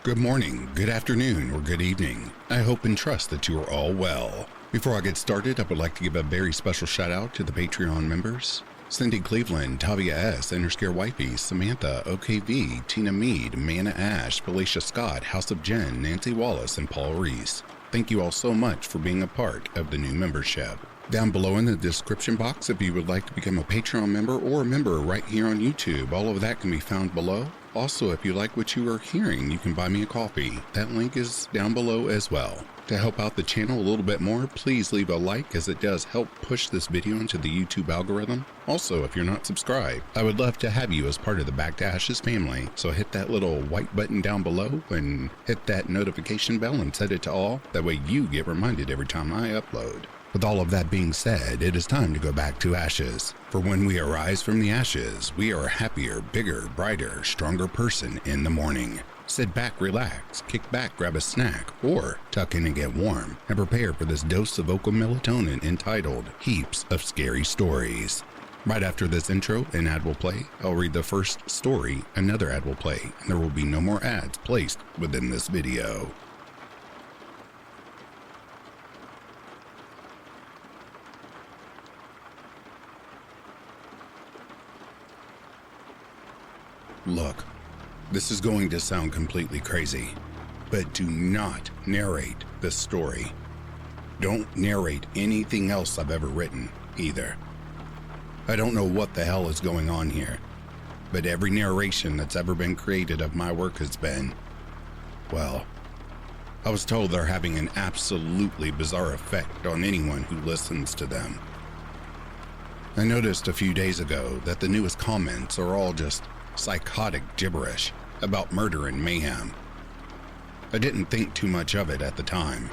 Good morning, good afternoon, or good evening. I hope and trust that you are all well. Before I get started, I would like to give a very special shout out to the Patreon members. Cindy Cleveland, Tavia S., Interscare Wifey, Samantha, OKV, Tina Mead, Manna Ash, Felicia Scott, House of Jen, Nancy Wallace, and Paul Reese. Thank you all so much for being a part of the new membership. Down below in the description box, if you would like to become a Patreon member or a member right here on YouTube, all of that can be found below. Also, if you like what you are hearing, you can buy me a coffee. That link is down below as well. To help out the channel a little bit more, please leave a like as it does help push this video into the YouTube algorithm. Also, if you're not subscribed, I would love to have you as part of the Back to Ashes family. So hit that little white button down below and hit that notification bell and set it to all. That way you get reminded every time I upload. With all of that being said, it is time to go back to ashes. For when we arise from the ashes, we are a happier, bigger, brighter, stronger person in the morning. Sit back, relax, kick back, grab a snack, or tuck in and get warm, and prepare for this dose of vocal melatonin entitled Heaps of Scary Stories. Right after this intro, an ad will play. I'll read the first story, another ad will play, and there will be no more ads placed within this video. Look, this is going to sound completely crazy, but do not narrate this story. Don't narrate anything else I've ever written, either. I don't know what the hell is going on here, but every narration that's ever been created of my work has been, well, I was told they're having an absolutely bizarre effect on anyone who listens to them. I noticed a few days ago that the newest comments are all just psychotic gibberish about murder and mayhem. I didn't think too much of it at the time.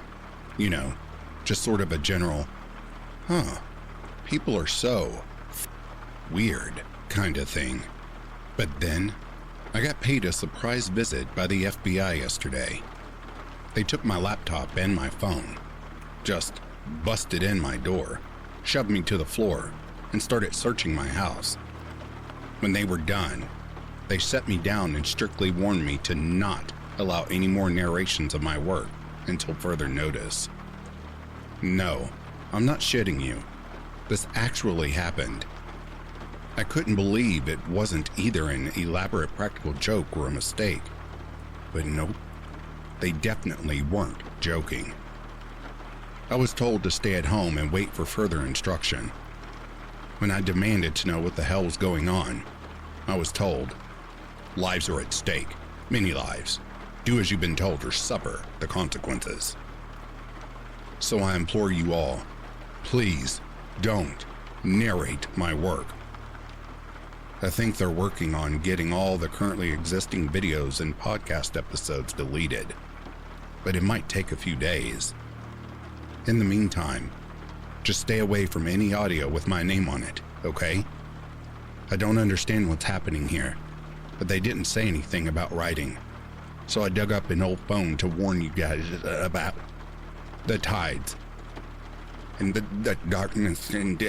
You know, just sort of a general, people are so weird kind of thing. But then, I got paid a surprise visit by the FBI yesterday. They took my laptop and my phone, just busted in my door, shoved me to the floor, and started searching my house. When they were done, they set me down and strictly warned me to not allow any more narrations of my work until further notice. No, I'm not shitting you. This actually happened. I couldn't believe it wasn't either an elaborate practical joke or a mistake. But nope, they definitely weren't joking. I was told to stay at home and wait for further instruction. When I demanded to know what the hell was going on, I was told, lives are at stake, many lives. Do as you've been told or suffer the consequences. So I implore you all, please don't narrate my work. I think they're working on getting all the currently existing videos and podcast episodes deleted, but it might take a few days. In the meantime, just stay away from any audio with my name on it, okay? I don't understand what's happening here, but they didn't say anything about writing. So I dug up an old phone to warn you guys about the tides and the darkness and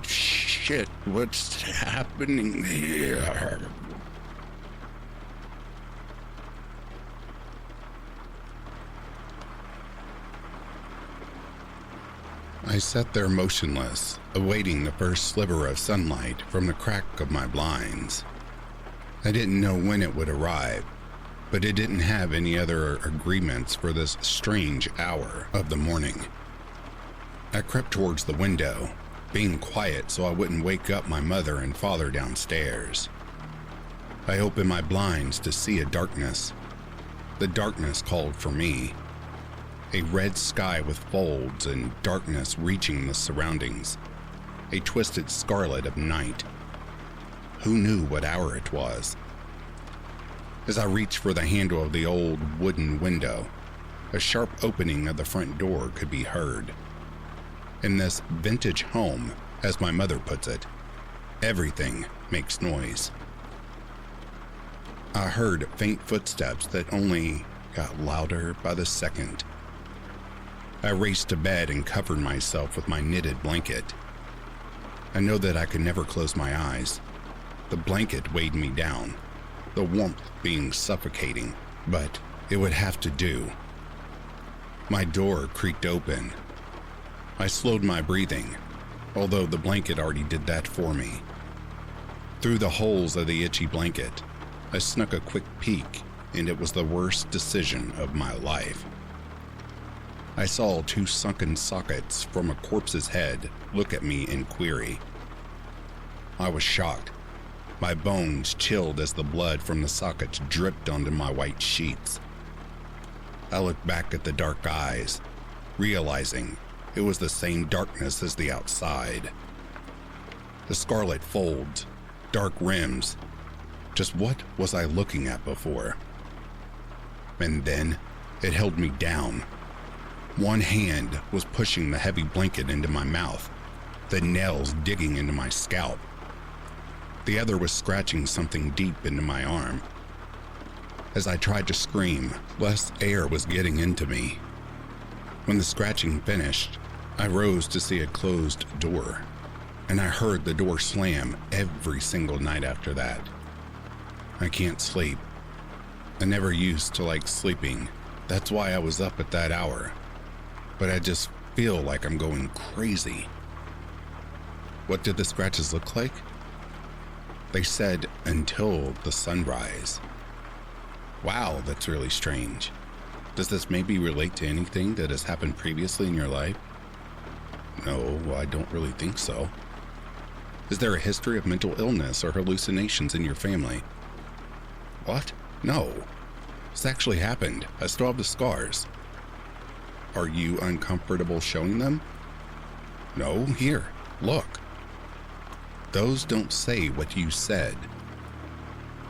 shit, what's happening here? I sat there motionless, awaiting the first sliver of sunlight from the crack of my blinds. I didn't know when it would arrive, but it didn't have any other agreements for this strange hour of the morning. I crept towards the window, being quiet so I wouldn't wake up my mother and father downstairs. I opened my blinds to see a darkness. The darkness called for me. A red sky with folds and darkness reaching the surroundings. A twisted scarlet of night. Who knew what hour it was? As I reached for the handle of the old wooden window, a sharp opening of the front door could be heard. In this vintage home, as my mother puts it, everything makes noise. I heard faint footsteps that only got louder by the second. I raced to bed and covered myself with my knitted blanket. I know that I could never close my eyes. The blanket weighed me down, the warmth being suffocating, but It would have to do. My door creaked open. I slowed my breathing, although the blanket already did that for me. Through the holes of the itchy blanket, I snuck a quick peek, and it was the worst decision of my life. I saw 2 sunken sockets from a corpse's head look at me and query. I was shocked. My bones chilled as the blood from the sockets dripped onto my white sheets. I looked back at the dark eyes, realizing it was the same darkness as the outside. The scarlet folds, dark rims. Just what was I looking at before? And then it held me down. One hand was pushing the heavy blanket into my mouth, the nails digging into my scalp. The other was scratching something deep into my arm. As I tried to scream, less air was getting into me. When the scratching finished, I rose to see a closed door, and I heard the door slam every single night after that. I can't sleep. I never used to like sleeping. That's why I was up at that hour. But I just feel like I'm going crazy. What did the scratches look like? They said, until the sunrise. Wow, that's really strange. Does this maybe relate to anything that has happened previously in your life? No, I don't really think so. Is there a history of mental illness or hallucinations in your family? What? No. This actually happened. I still have the scars. Are you uncomfortable showing them? No, here, look. Those don't say what you said.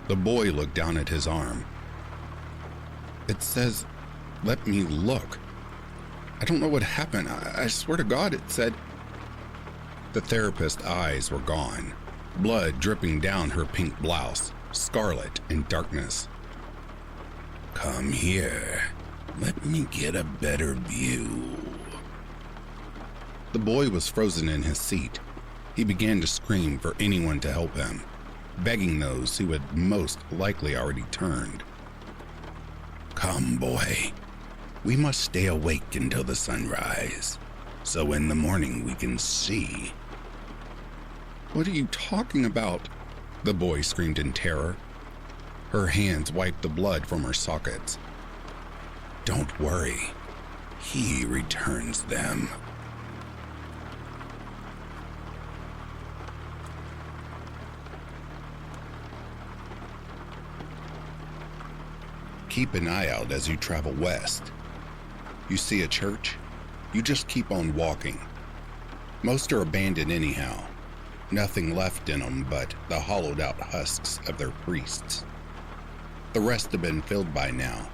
The boy looked down at his arm. It says, let me look. I don't know what happened. I swear to God it said. The therapist's eyes were gone, blood dripping down her pink blouse, scarlet in darkness. Come here. Let me get a better view. The boy was frozen in his seat. He began to scream for anyone to help him, begging those who had most likely already turned. Come, boy. We must stay awake until the sunrise, so in the morning we can see. What are you talking about? The boy screamed in terror. Her hands wiped the blood from her sockets. Don't worry. He returns them. Keep an eye out as you travel west. You see a church? You just keep on walking. Most are abandoned anyhow. Nothing left in them but the hollowed out husks of their priests. The rest have been filled by now.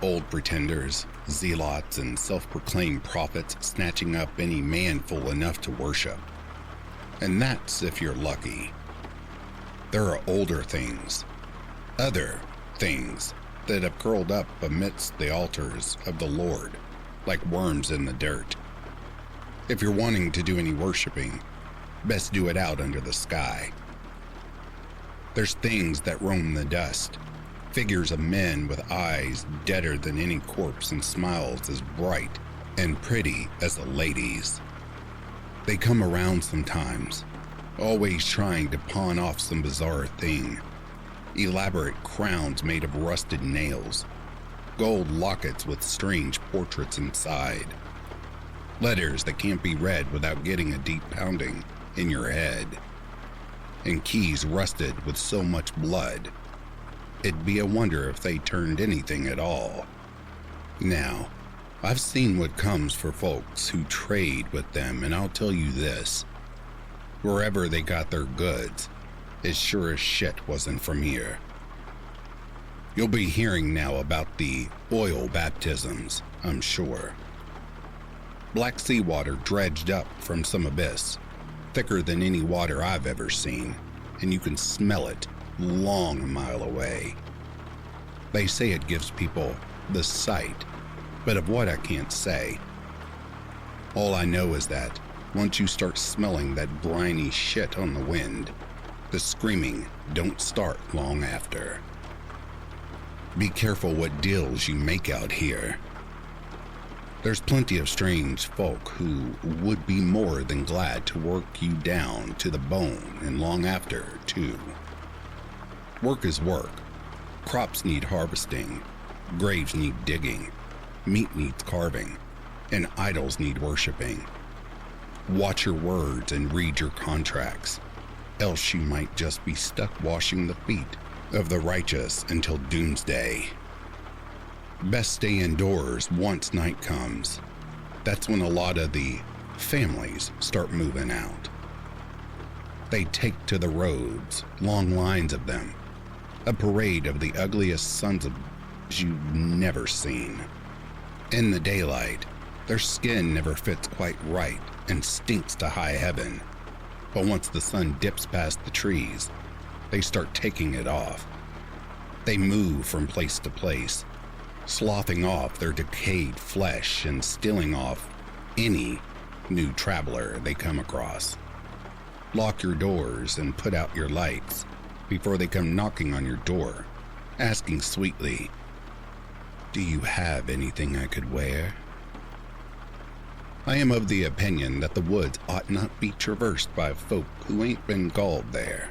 Old pretenders, zealots, and self-proclaimed prophets snatching up any man fool enough to worship. And that's if you're lucky. There are older things, other things that have curled up amidst the altars of the Lord, like worms in the dirt. If you're wanting to do any worshiping, best do it out under the sky. There's things that roam the dust, figures of men with eyes deader than any corpse and smiles as bright and pretty as a lady's. They come around sometimes, always trying to pawn off some bizarre thing. Elaborate crowns made of rusted nails, gold lockets with strange portraits inside, letters that can't be read without getting a deep pounding in your head, and keys rusted with so much blood, it'd be a wonder if they turned anything at all. Now, I've seen what comes for folks who trade with them, and I'll tell you this, wherever they got their goods, it sure as shit wasn't from here. You'll be hearing now about the oil baptisms, I'm sure. Black seawater dredged up from some abyss, thicker than any water I've ever seen, and you can smell it long a mile away. They say it gives people the sight, but of what I can't say. All I know is that once you start smelling that briny shit on the wind, the screaming don't start long after. Be careful what deals you make out here. There's plenty of strange folk who would be more than glad to work you down to the bone and long after, too. Work is work. Crops need harvesting, graves need digging, meat needs carving, and idols need worshiping. Watch your words and read your contracts, else you might just be stuck washing the feet of the righteous until doomsday. Best stay indoors once night comes. That's when a lot of the families start moving out. They take to the roads, long lines of them, a parade of the ugliest sons of you've never seen. In the daylight, their skin never fits quite right and stinks to high heaven. But once the sun dips past the trees, they start taking it off. They move from place to place, sloughing off their decayed flesh and stealing off any new traveler they come across. Lock your doors and put out your lights before they come knocking on your door, asking sweetly, "Do you have anything I could wear?" I am of the opinion that the woods ought not be traversed by folk who ain't been galled there.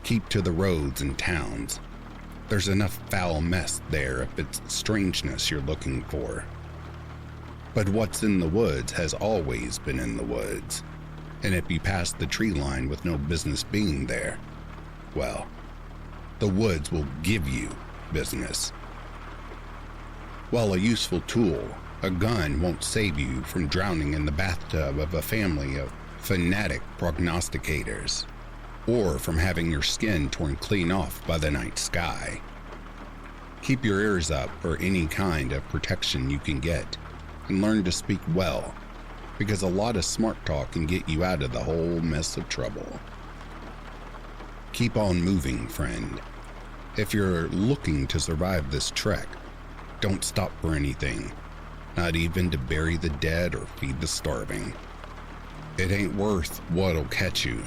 Keep to the roads and towns. There's enough foul mess there if it's strangeness you're looking for. But what's in the woods has always been in the woods, and if you pass the tree line with no business being there, well, the woods will give you business. While a useful tool, a gun won't save you from drowning in the bathtub of a family of fanatic prognosticators, or from having your skin torn clean off by the night sky. Keep your ears up for any kind of protection you can get, and learn to speak well, because a lot of smart talk can get you out of the whole mess of trouble. Keep on moving, friend. If you're looking to survive this trek, don't stop for anything, not even to bury the dead or feed the starving. It ain't worth what'll catch you,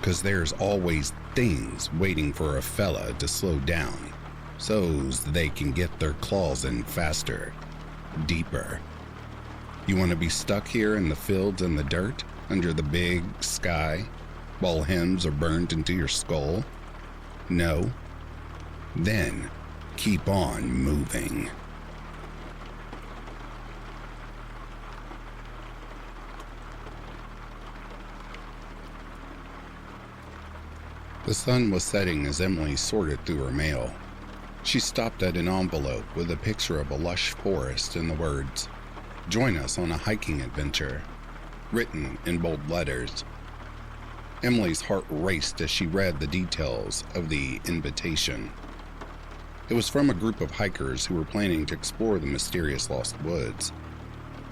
'cause there's always things waiting for a fella to slow down so's they can get their claws in faster, deeper. You want to be stuck here in the fields and the dirt under the big sky while hymns are burned into your skull? No? Then keep on moving. The sun was setting as Emily sorted through her mail. She stopped at an envelope with a picture of a lush forest and the words, "Join us on a hiking adventure," written in bold letters. Emily's heart raced as she read the details of the invitation. It was from a group of hikers who were planning to explore the mysterious Lost Woods,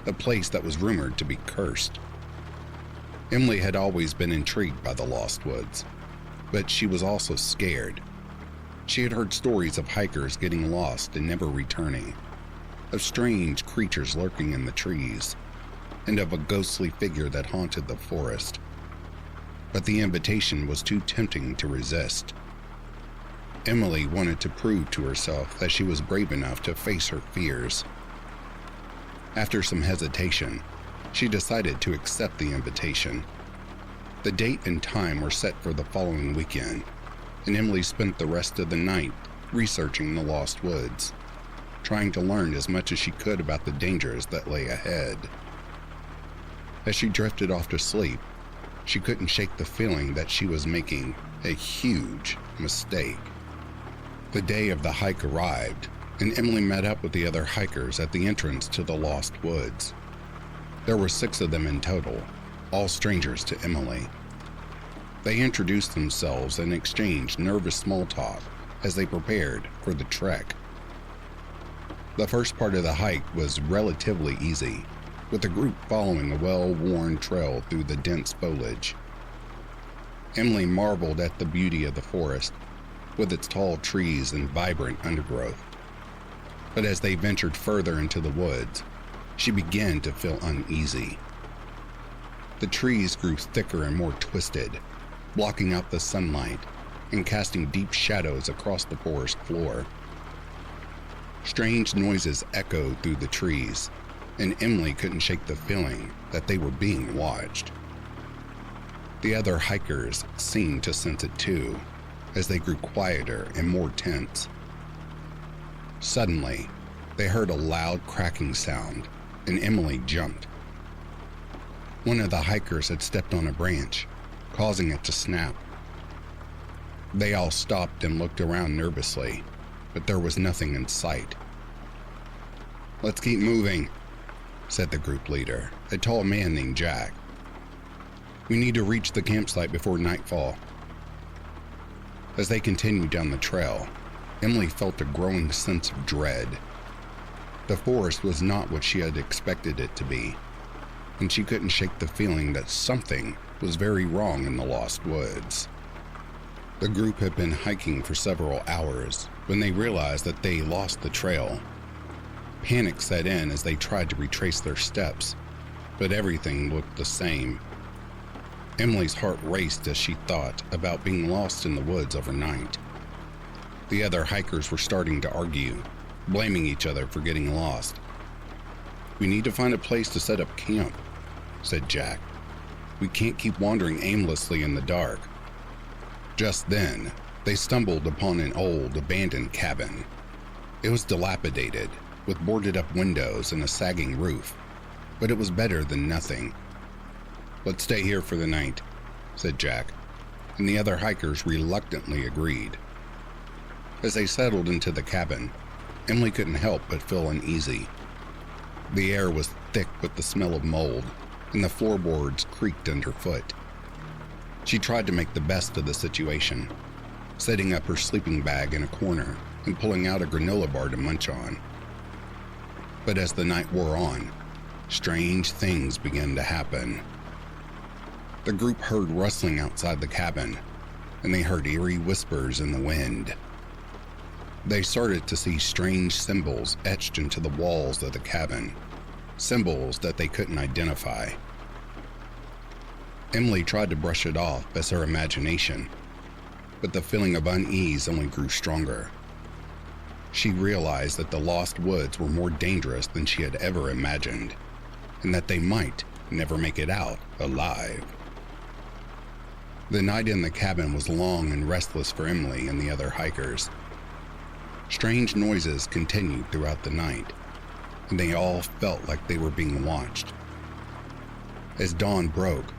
a place that was rumored to be cursed. Emily had always been intrigued by the Lost Woods, but she was also scared. She had heard stories of hikers getting lost and never returning, of strange creatures lurking in the trees, and of a ghostly figure that haunted the forest. But the invitation was too tempting to resist. Emily wanted to prove to herself that she was brave enough to face her fears. After some hesitation, she decided to accept the invitation. The date and time were set for the following weekend, and Emily spent the rest of the night researching the Lost Woods, trying to learn as much as she could about the dangers that lay ahead. As she drifted off to sleep, she couldn't shake the feeling that she was making a huge mistake. The day of the hike arrived, and Emily met up with the other hikers at the entrance to the Lost Woods. There were 6 of them in total, all strangers to Emily. They introduced themselves and exchanged nervous small talk as they prepared for the trek. The first part of the hike was relatively easy, with the group following a well-worn trail through the dense foliage. Emily marveled at the beauty of the forest, with its tall trees and vibrant undergrowth. But as they ventured further into the woods, she began to feel uneasy. The trees grew thicker and more twisted, blocking out the sunlight, and casting deep shadows across the forest floor. Strange noises echoed through the trees, and Emily couldn't shake the feeling that they were being watched. The other hikers seemed to sense it too, as they grew quieter and more tense. Suddenly, they heard a loud cracking sound, and Emily jumped. One of the hikers had stepped on a branch, causing it to snap. They all stopped and looked around nervously, but there was nothing in sight. "Let's keep moving," said the group leader, a tall man named Jack. "We need to reach the campsite before nightfall." As they continued down the trail, Emily felt a growing sense of dread. The forest was not what she had expected it to be, and she couldn't shake the feeling that something was very wrong in the Lost Woods. The group had been hiking for several hours when they realized that they lost the trail. Panic set in as they tried to retrace their steps, but everything looked the same. Emily's heart raced as she thought about being lost in the woods overnight. The other hikers were starting to argue, blaming each other for getting lost. "We need to find a place to set up camp," said Jack. "We can't keep wandering aimlessly in the dark." Just then, they stumbled upon an old, abandoned cabin. It was dilapidated, with boarded-up windows and a sagging roof, but it was better than nothing. "Let's stay here for the night," said Jack, and the other hikers reluctantly agreed. As they settled into the cabin, Emily couldn't help but feel uneasy. The air was thick with the smell of mold, and the floorboards creaked underfoot. She tried to make the best of the situation, setting up her sleeping bag in a corner and pulling out a granola bar to munch on. But as the night wore on, strange things began to happen. The group heard rustling outside the cabin, and they heard eerie whispers in the wind. They started to see strange symbols etched into the walls of the cabin, symbols that they couldn't identify. Emily tried to brush it off as her imagination, but the feeling of unease only grew stronger. She realized that the Lost Woods were more dangerous than she had ever imagined, and that they might never make it out alive. The night in the cabin was long and restless for Emily and the other hikers. Strange noises continued throughout the night, and they all felt like they were being watched. As dawn broke,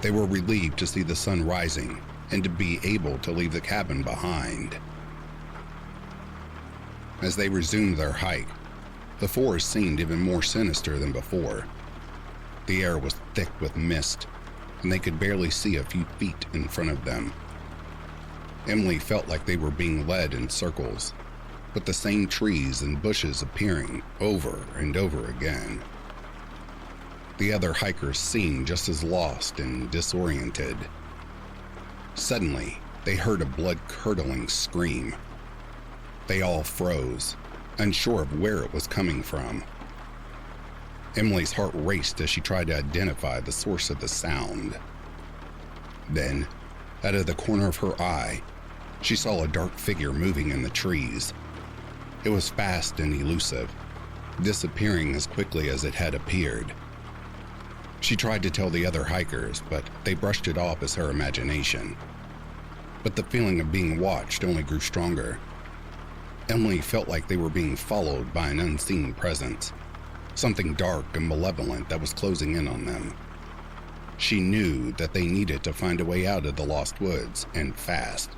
they were relieved to see the sun rising and to be able to leave the cabin behind. As they resumed their hike, the forest seemed even more sinister than before. The air was thick with mist, and they could barely see a few feet in front of them. Emily felt like they were being led in circles, with the same trees and bushes appearing over and over again. The other hikers seemed just as lost and disoriented. Suddenly, they heard a blood-curdling scream. They all froze, unsure of where it was coming from. Emily's heart raced as she tried to identify the source of the sound. Then, out of the corner of her eye, she saw a dark figure moving in the trees. It was fast and elusive, disappearing as quickly as it had appeared. She tried to tell the other hikers, but they brushed it off as her imagination. But the feeling of being watched only grew stronger. Emily felt like they were being followed by an unseen presence, something dark and malevolent that was closing in on them. She knew that they needed to find a way out of the Lost Woods, and fast,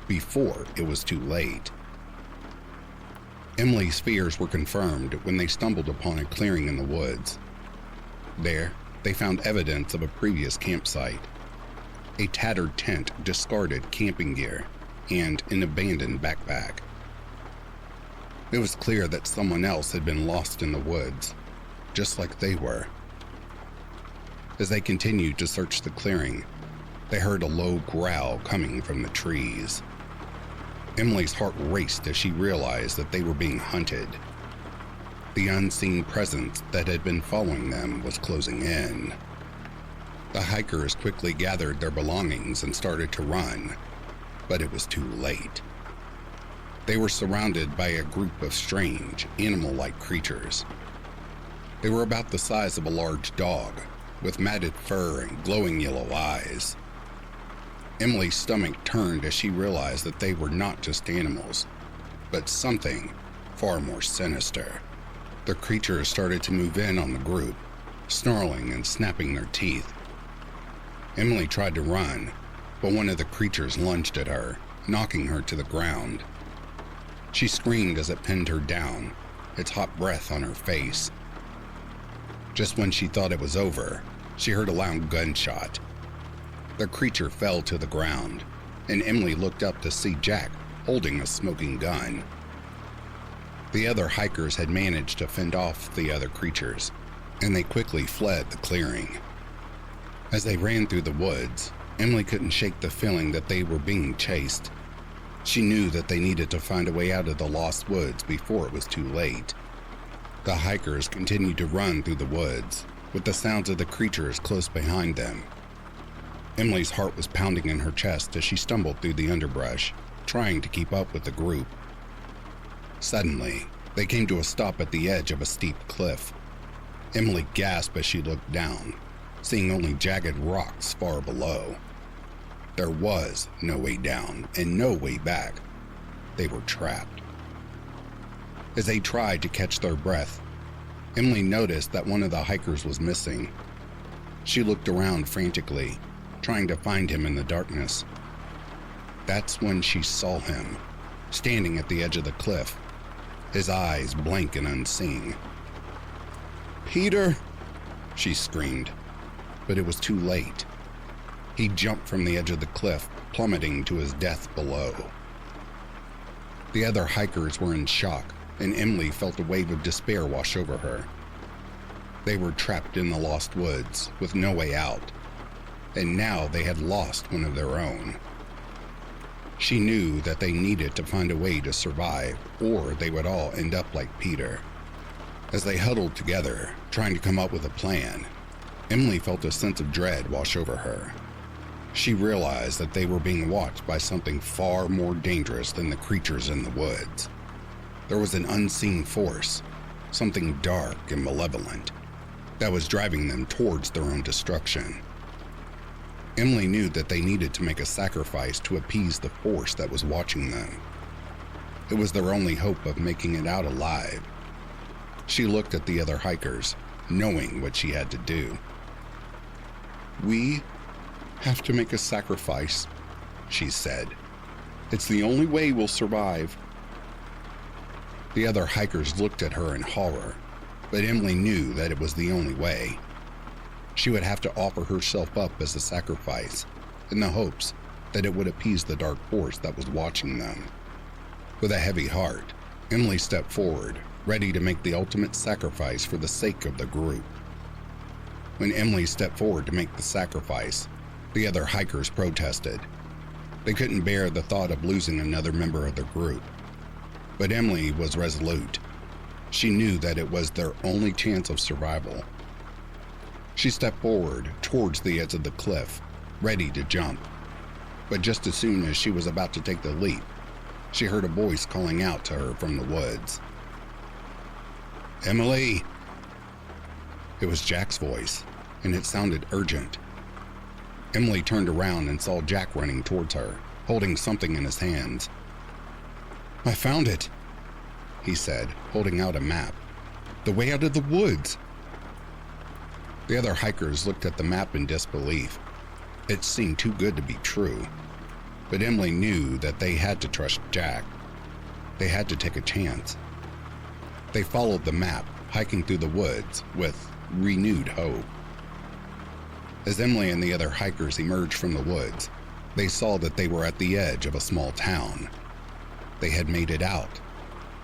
before it was too late. Emily's fears were confirmed when they stumbled upon a clearing in the woods. There, they found evidence of a previous campsite, a tattered tent, discarded camping gear, and an abandoned backpack. It was clear that someone else had been lost in the woods, just like they were. As they continued to search the clearing, they heard a low growl coming from the trees. Emily's heart raced as she realized that they were being hunted. The unseen presence that had been following them was closing in. The hikers quickly gathered their belongings and started to run. but it was too late. They were surrounded by a group of strange, animal-like creatures. They were about the size of a large dog, with matted fur and glowing yellow eyes. Emily's stomach turned as she realized that they were not just animals, but something far more sinister. The creatures started to move in on the group, snarling and snapping their teeth. Emily tried to run, but one of the creatures lunged at her, knocking her to the ground. She screamed as it pinned her down, its hot breath on her face. Just when she thought it was over, she heard a loud gunshot. The creature fell to the ground, and Emily looked up to see Jack holding a smoking gun. The other hikers had managed to fend off the other creatures, and they quickly fled the clearing. As they ran through the woods, Emily couldn't shake the feeling that they were being chased. She knew that they needed to find a way out of the lost woods before it was too late. The hikers continued to run through the woods, with the sounds of the creatures close behind them. Emily's heart was pounding in her chest as she stumbled through the underbrush, trying to keep up with the group. Suddenly, they came to a stop at the edge of a steep cliff. Emily gasped as she looked down, seeing only jagged rocks far below. There was no way down and no way back. They were trapped. As they tried to catch their breath, Emily noticed that one of the hikers was missing. She looked around frantically, trying to find him in the darkness. That's when she saw him, standing at the edge of the cliff, his eyes blank and unseeing. "Peter!" she screamed, but it was too late. He jumped from the edge of the cliff, plummeting to his death below. The other hikers were in shock, and Emily felt a wave of despair wash over her. They were trapped in the lost woods, with no way out, and now they had lost one of their own. She knew that they needed to find a way to survive, or they would all end up like Peter. As they huddled together, trying to come up with a plan, Emily felt a sense of dread wash over her. She realized that they were being watched by something far more dangerous than the creatures in the woods. There was an unseen force, something dark and malevolent, that was driving them towards their own destruction. Emily knew that they needed to make a sacrifice to appease the force that was watching them. It was their only hope of making it out alive. She looked at the other hikers, knowing what she had to do. "We have to make a sacrifice," she said. "It's the only way we'll survive." The other hikers looked at her in horror, but Emily knew that it was the only way. She would have to offer herself up as a sacrifice, in the hopes that it would appease the dark force that was watching them. With a heavy heart, Emily stepped forward, ready to make the ultimate sacrifice for the sake of the group. When Emily stepped forward to make the sacrifice, the other hikers protested. They couldn't bear the thought of losing another member of the group. But Emily was resolute. She knew that it was their only chance of survival. She stepped forward towards the edge of the cliff, ready to jump. But just as soon as she was about to take the leap, she heard a voice calling out to her from the woods. "Emily!" It was Jack's voice, and it sounded urgent. Emily turned around and saw Jack running towards her, holding something in his hands. "I found it," he said, holding out a map. "The way out of the woods." The other hikers looked at the map in disbelief. It seemed too good to be true. But Emily knew that they had to trust Jack. They had to take a chance. They followed the map, hiking through the woods with renewed hope. As Emily and the other hikers emerged from the woods, they saw that they were at the edge of a small town. They had made it out,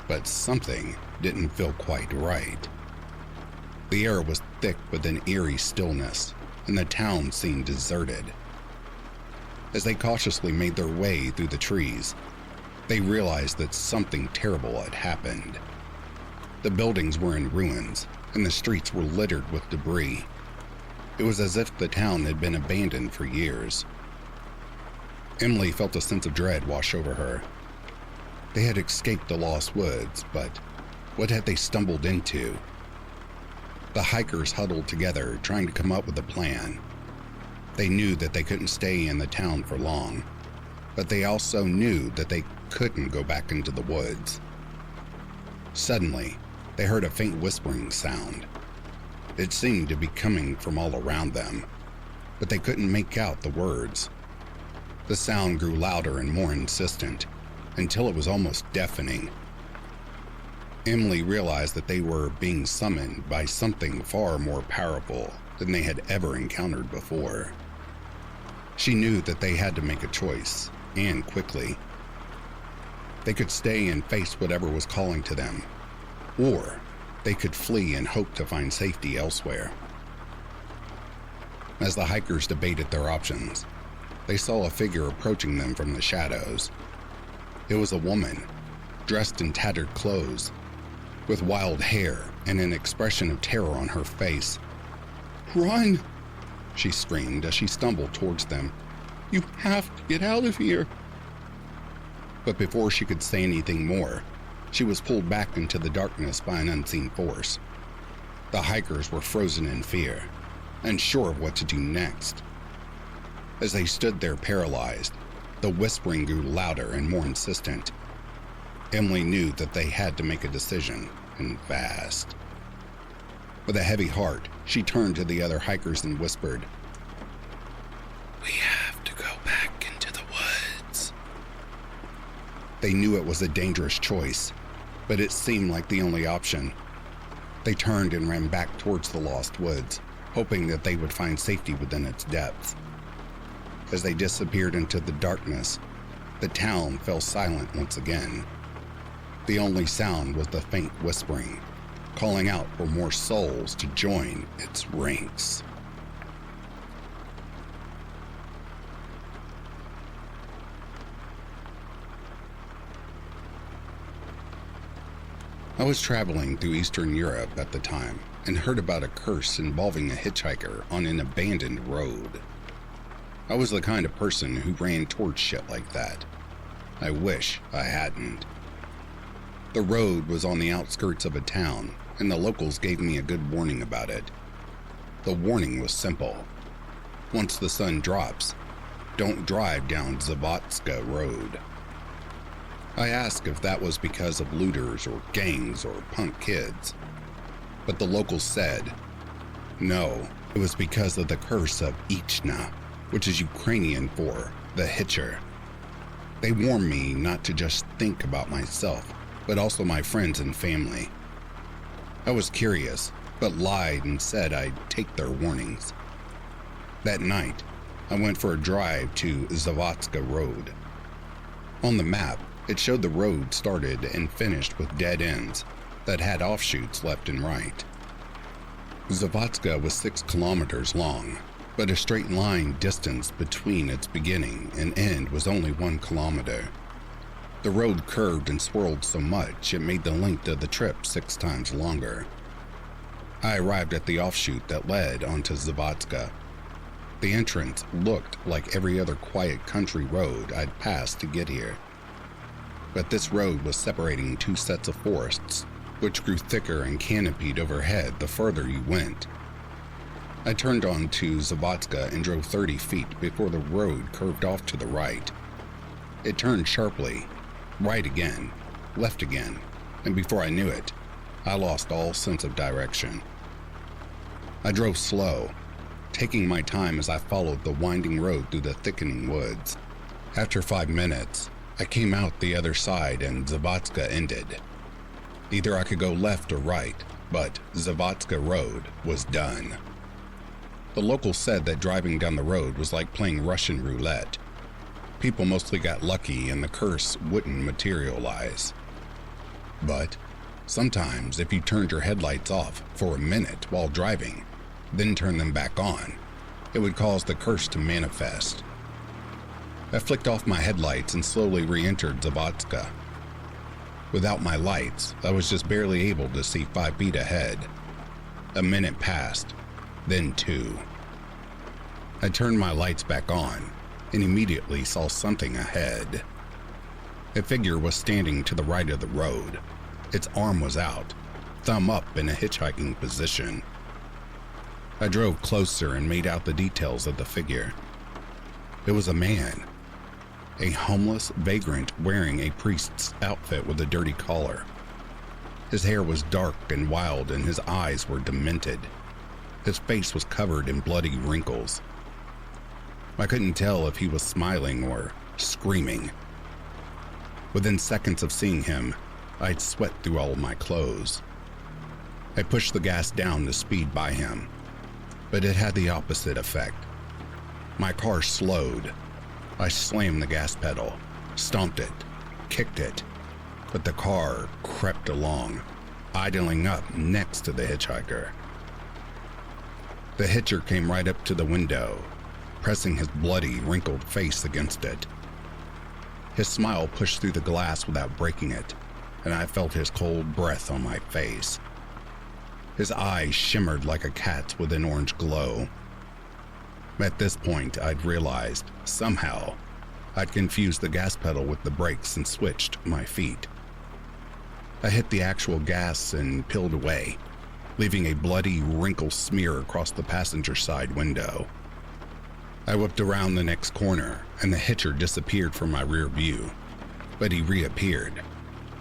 but something didn't feel quite right. The air was thick with an eerie stillness, and the town seemed deserted. As they cautiously made their way through the trees, they realized that something terrible had happened. The buildings were in ruins, and the streets were littered with debris. It was as if the town had been abandoned for years. Emily felt a sense of dread wash over her. They had escaped the lost woods, but what had they stumbled into? The hikers huddled together, trying to come up with a plan. They knew that they couldn't stay in the town for long, but they also knew that they couldn't go back into the woods. Suddenly, they heard a faint whispering sound. It seemed to be coming from all around them, but they couldn't make out the words. The sound grew louder and more insistent, until it was almost deafening. Emily realized that they were being summoned by something far more powerful than they had ever encountered before. She knew that they had to make a choice, and quickly. They could stay and face whatever was calling to them, or they could flee and hope to find safety elsewhere. As the hikers debated their options, they saw a figure approaching them from the shadows. It was a woman, dressed in tattered clothes, with wild hair and an expression of terror on her face. "Run!" she screamed as she stumbled towards them. "You have to get out of here!" But before she could say anything more, she was pulled back into the darkness by an unseen force. The hikers were frozen in fear, unsure of what to do next. As they stood there paralyzed, the whispering grew louder and more insistent. Emily knew that they had to make a decision, and fast. With a heavy heart, she turned to the other hikers and whispered, "We have to go back into the woods." They knew it was a dangerous choice, but it seemed like the only option. They turned and ran back towards the lost woods, hoping that they would find safety within its depths. As they disappeared into the darkness, the town fell silent once again. The only sound was the faint whispering, calling out for more souls to join its ranks. I was traveling through Eastern Europe at the time and heard about a curse involving a hitchhiker on an abandoned road. I was the kind of person who ran towards shit like that. I wish I hadn't. The road was on the outskirts of a town, and the locals gave me a good warning about it. The warning was simple. Once the sun drops, don't drive down Zavotska Road. I asked if that was because of looters or gangs or punk kids, but the locals said, no, it was because of the curse of Ichna, which is Ukrainian for the hitcher. They warned me not to just think about myself, but also my friends and family. I was curious, but lied and said I'd take their warnings. That night, I went for a drive to Zavotska Road. On the map, it showed the road started and finished with dead ends that had offshoots left and right. Zavotska was 6 kilometers long, but a straight line distance between its beginning and end was only 1 kilometer. The road curved and swirled so much it made the length of the trip 6 times longer. I arrived at the offshoot that led onto Zavotska. The entrance looked like every other quiet country road I'd passed to get here. But this road was separating 2 sets of forests, which grew thicker and canopied overhead the further you went. I turned onto Zavotska and drove 30 feet before the road curved off to the right. It turned sharply, right again, left again, and before I knew it, I lost all sense of direction. I drove slow, taking my time as I followed the winding road through the thickening woods. After 5 minutes, I came out the other side and Zavotska ended. Either I could go left or right, but Zavotska Road was done. The locals said that driving down the road was like playing Russian roulette. People mostly got lucky and the curse wouldn't materialize. But sometimes if you turned your headlights off for a minute while driving, then turn them back on, it would cause the curse to manifest. I flicked off my headlights and slowly re-entered Zavotska. Without my lights, I was just barely able to see 5 feet ahead. A minute passed, then 2. I turned my lights back on, and immediately saw something ahead. A figure was standing to the right of the road. Its arm was out, thumb up in a hitchhiking position. I drove closer and made out the details of the figure. It was a man, a homeless vagrant wearing a priest's outfit with a dirty collar. His hair was dark and wild and his eyes were demented. His face was covered in bloody wrinkles. I couldn't tell if he was smiling or screaming. Within seconds of seeing him, I'd sweat through all of my clothes. I pushed the gas down to speed by him, but it had the opposite effect. My car slowed. I slammed the gas pedal, stomped it, kicked it, but the car crept along, idling up next to the hitchhiker. The hitcher came right up to the window, pressing his bloody, wrinkled face against it. His smile pushed through the glass without breaking it, and I felt his cold breath on my face. His eyes shimmered like a cat's with an orange glow. At this point, I'd realized, somehow, I'd confused the gas pedal with the brakes and switched my feet. I hit the actual gas and peeled away, leaving a bloody wrinkle smear across the passenger side window. I whipped around the next corner, and the hitcher disappeared from my rear view, but he reappeared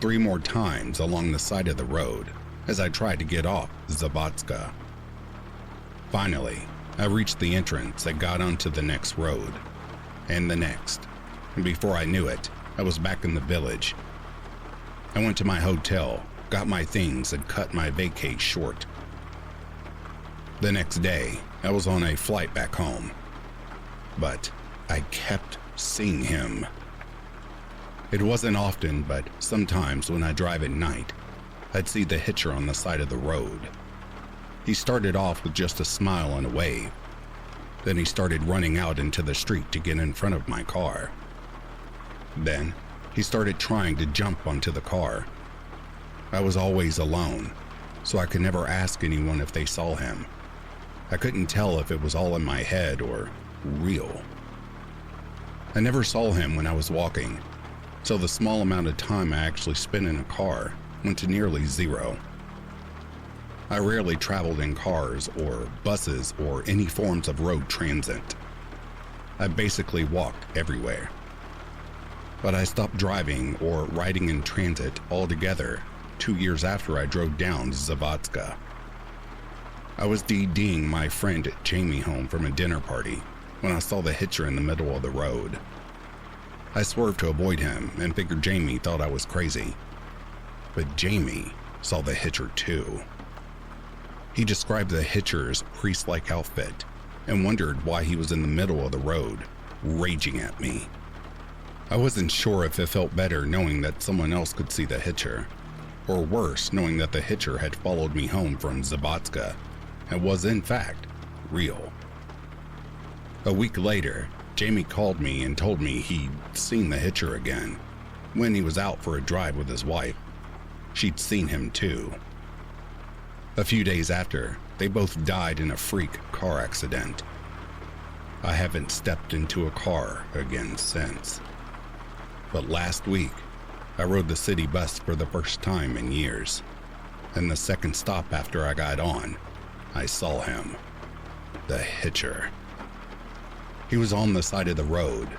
3 more times along the side of the road as I tried to get off Zavatska. Finally, I reached the entrance and got onto the next road, and the next, and before I knew it, I was back in the village. I went to my hotel, got my things, and cut my vacay short. The next day, I was on a flight back home, but I kept seeing him. It wasn't often, but sometimes when I drive at night, I'd see the hitcher on the side of the road. He started off with just a smile and a wave. Then he started running out into the street to get in front of my car. Then he started trying to jump onto the car. I was always alone, so I could never ask anyone if they saw him. I couldn't tell if it was all in my head or real. I never saw him when I was walking, so the small amount of time I actually spent in a car went to nearly 0. I rarely traveled in cars or buses or any forms of road transit. I basically walked everywhere. But I stopped driving or riding in transit altogether 2 years after I drove down to Zavatska. I was DDing my friend Jamie home from a dinner party when I saw the hitcher in the middle of the road. I swerved to avoid him and figured Jamie thought I was crazy. But Jamie saw the hitcher too. He described the hitcher's priest-like outfit and wondered why he was in the middle of the road, raging at me. I wasn't sure if it felt better knowing that someone else could see the hitcher, or worse, knowing that the hitcher had followed me home from Zavatska and was in fact real. A week later, Jamie called me and told me he'd seen the hitcher again when he was out for a drive with his wife. She'd seen him too. A few days after, they both died in a freak car accident. I haven't stepped into a car again since. But last week, I rode the city bus for the first time in years. And the second stop after I got on, I saw him. The hitcher. He was on the side of the road,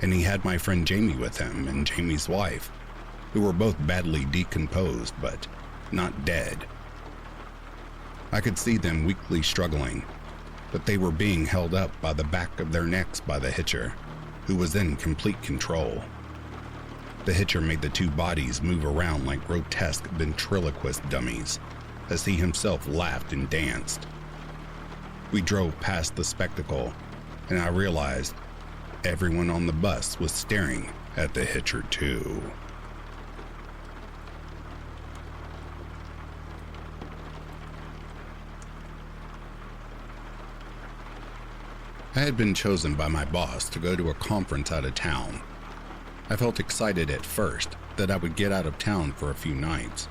and he had my friend Jamie with him and Jamie's wife, who were both badly decomposed but not dead. I could see them weakly struggling, but they were being held up by the back of their necks by the hitcher, who was in complete control. The hitcher made the 2 bodies move around like grotesque ventriloquist dummies, as he himself laughed and danced. We drove past the spectacle, and I realized everyone on the bus was staring at the hitcher too. I had been chosen by my boss to go to a conference out of town. I felt excited at first that I would get out of town for a few nights.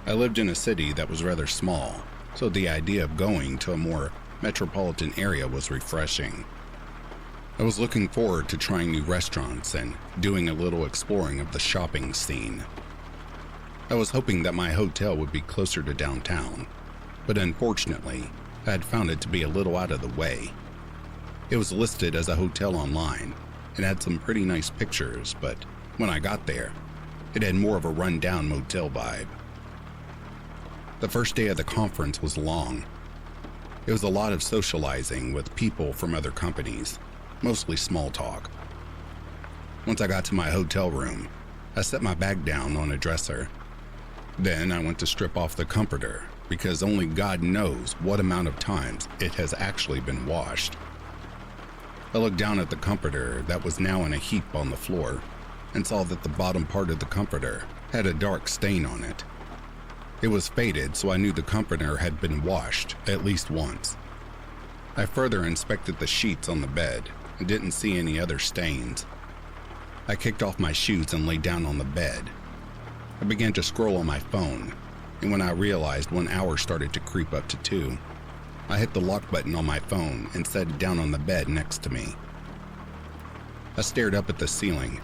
I lived in a city that was rather small, so the idea of going to a more metropolitan area was refreshing. I was looking forward to trying new restaurants and doing a little exploring of the shopping scene. I was hoping that my hotel would be closer to downtown, but unfortunately, I had found it to be a little out of the way. It was listed as a hotel online and had some pretty nice pictures, but when I got there, it had more of a run-down motel vibe. The first day of the conference was long. It was a lot of socializing with people from other companies, mostly small talk. Once I got to my hotel room, I set my bag down on a dresser. Then I went to strip off the comforter because only God knows what amount of times it has actually been washed. I looked down at the comforter that was now in a heap on the floor and saw that the bottom part of the comforter had a dark stain on it. It was faded, so I knew the comforter had been washed at least once. I further inspected the sheets on the bed and didn't see any other stains. I kicked off my shoes and lay down on the bed. I began to scroll on my phone, and when I realized 1 hour started to creep up to 2, I hit the lock button on my phone and set it down on the bed next to me. I stared up at the ceiling.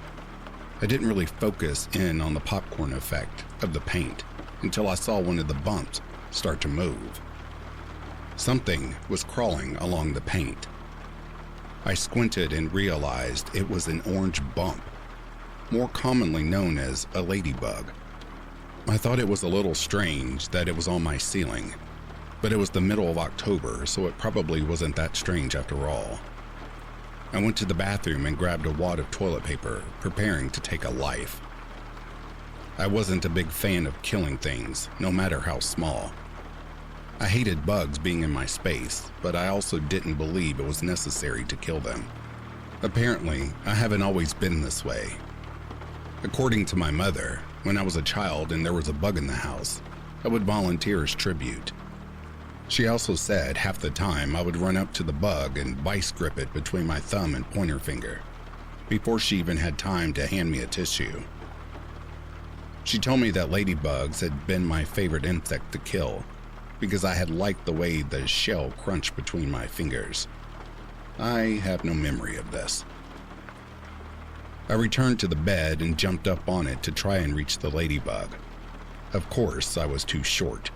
I didn't really focus in on the popcorn effect of the paint until I saw one of the bumps start to move. Something was crawling along the paint. I squinted and realized it was an orange bump, more commonly known as a ladybug. I thought it was a little strange that it was on my ceiling, but it was the middle of October, so it probably wasn't that strange after all. I went to the bathroom and grabbed a wad of toilet paper, preparing to take a life. I wasn't a big fan of killing things, no matter how small. I hated bugs being in my space, but I also didn't believe it was necessary to kill them. Apparently, I haven't always been this way. According to my mother, when I was a child and there was a bug in the house, I would volunteer as tribute. She also said half the time I would run up to the bug and vice grip it between my thumb and pointer finger, before she even had time to hand me a tissue. She told me that ladybugs had been my favorite insect to kill, because I had liked the way the shell crunched between my fingers. I have no memory of this. I returned to the bed and jumped up on it to try and reach the ladybug. Of course, I was too short.